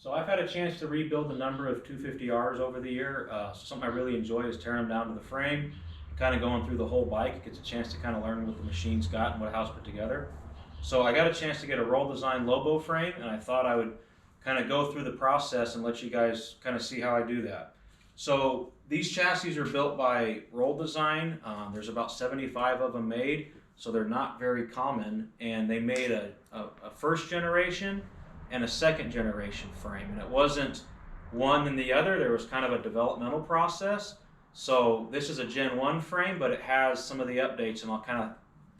So I've had a chance to rebuild a number of 250Rs over the year. So something I really enjoy is tearing them down to the frame, kind of going through the whole bike. It gets a chance to kind of learn what the machine's got and what how it's put together. So I got a chance to get a roll Design Lobo frame, and I thought I would kind of go through the process and let you guys kind of see how I do that. So these chassis are built by Roll Design. There's about 75 of them made, so they're not very common. And they made a first generation and a second generation frame, and it wasn't one and the other. There was kind of a developmental process. So this is a Gen 1 frame, but it has some of the updates, and I'll kind of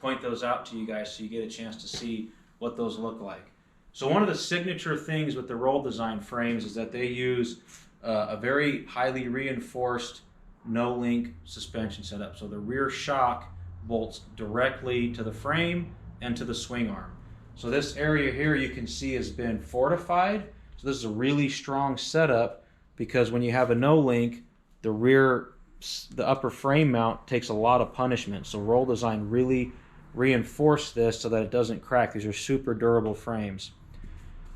point those out to you guys so you get a chance to see what those look like. So one of the signature things with the Roll Design frames is that they use a very highly reinforced no-link suspension setup. So the rear shock bolts directly to the frame and to the swing arm. So this area here you can see has been fortified. So this is a really strong setup because when you have a no-link, the upper frame mount takes a lot of punishment. So Roll Design really reinforced this so that it doesn't crack. These are super durable frames.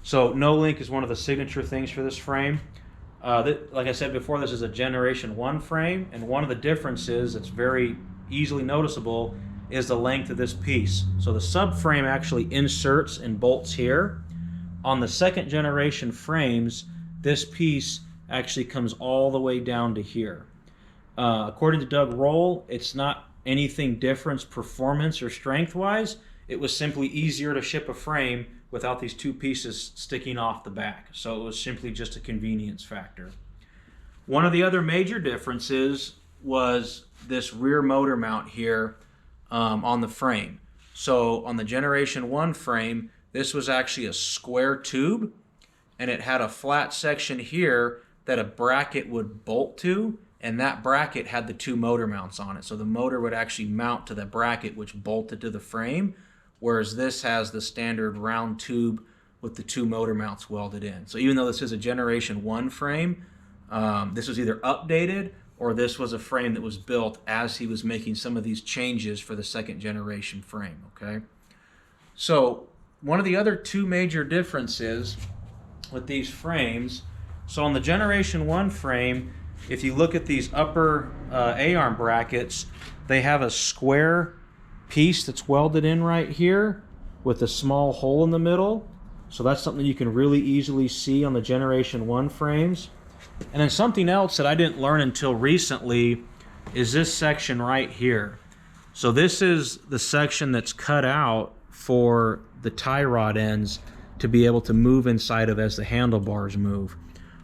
So no-link is one of the signature things for this frame. Like I said before, this is a Generation 1 frame, and one of the differences that's very easily noticeable is the length of this piece. So the subframe actually inserts and bolts here. On the second generation frames, this piece actually comes all the way down to here. According to Doug Roll, it's not anything different performance or strength-wise. It was simply easier to ship a frame without these two pieces sticking off the back. So it was simply just a convenience factor. One of the other major differences was this rear motor mount here on the frame. So on the Generation 1 frame, this was actually a square tube, and it had a flat section here that a bracket would bolt to, and that bracket had the two motor mounts on it. So the motor would actually mount to the bracket which bolted to the frame, whereas this has the standard round tube with the two motor mounts welded in. So even though this is a Generation 1 frame, this was either updated or this was a frame that was built as he was making some of these changes for the second generation frame, okay? So one of the other two major differences with these frames, so on the Generation 1 frame, if you look at these upper A-arm brackets, they have a square piece that's welded in right here with a small hole in the middle. So that's something you can really easily see on the Generation 1 frames. And then something else that I didn't learn until recently is this section right here. So this is the section that's cut out for the tie rod ends to be able to move inside of as the handlebars move.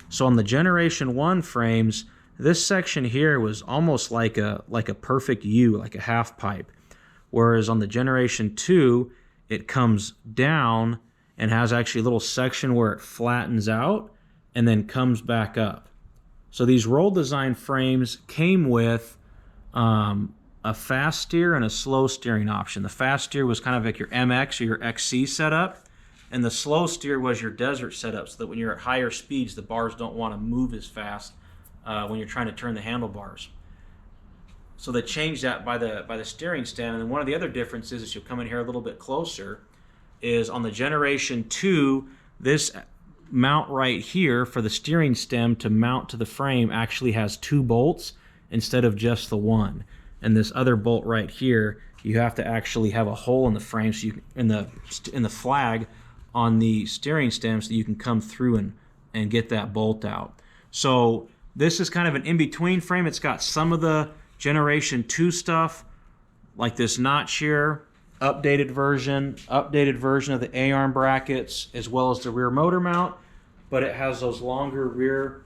So on the Generation 1 frames, this section here was almost like a perfect U, like a half pipe. Whereas on the Generation 2, it comes down and has actually a little section where it flattens out and then comes back up. So these Roll Design frames came with a fast steer and a slow steering option. The fast steer was kind of like your MX or your XC setup, and the slow steer was your desert setup, so that when you're at higher speeds, the bars don't want to move as fast when you're trying to turn the handlebars. So they changed that by the steering stem. And then one of the other differences, as you'll come in here a little bit closer, is on the Generation 2, this mount right here for the steering stem to mount to the frame actually has two bolts instead of just the one. And this other bolt right here, you have to actually have a hole in the frame, so you can, in the flag on the steering stem, so you can come through and get that bolt out. So this is kind of an in-between frame. It's got some of the Generation 2 stuff, like this notch here, updated version of the A-arm brackets, as well as the rear motor mount, but it has those longer rear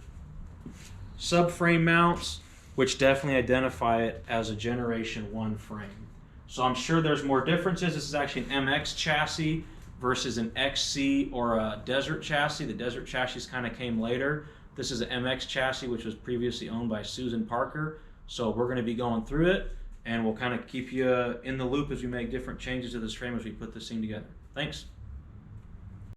subframe mounts, which definitely identify it as a Generation 1 frame. So I'm sure there's more differences. This is actually an MX chassis versus an XC or a Desert chassis. The Desert chassis kind of came later. This is an MX chassis, which was previously owned by Susan Parker. So we're going to be going through it, and we'll kind of keep you in the loop as we make different changes to this frame as we put this thing together. Thanks.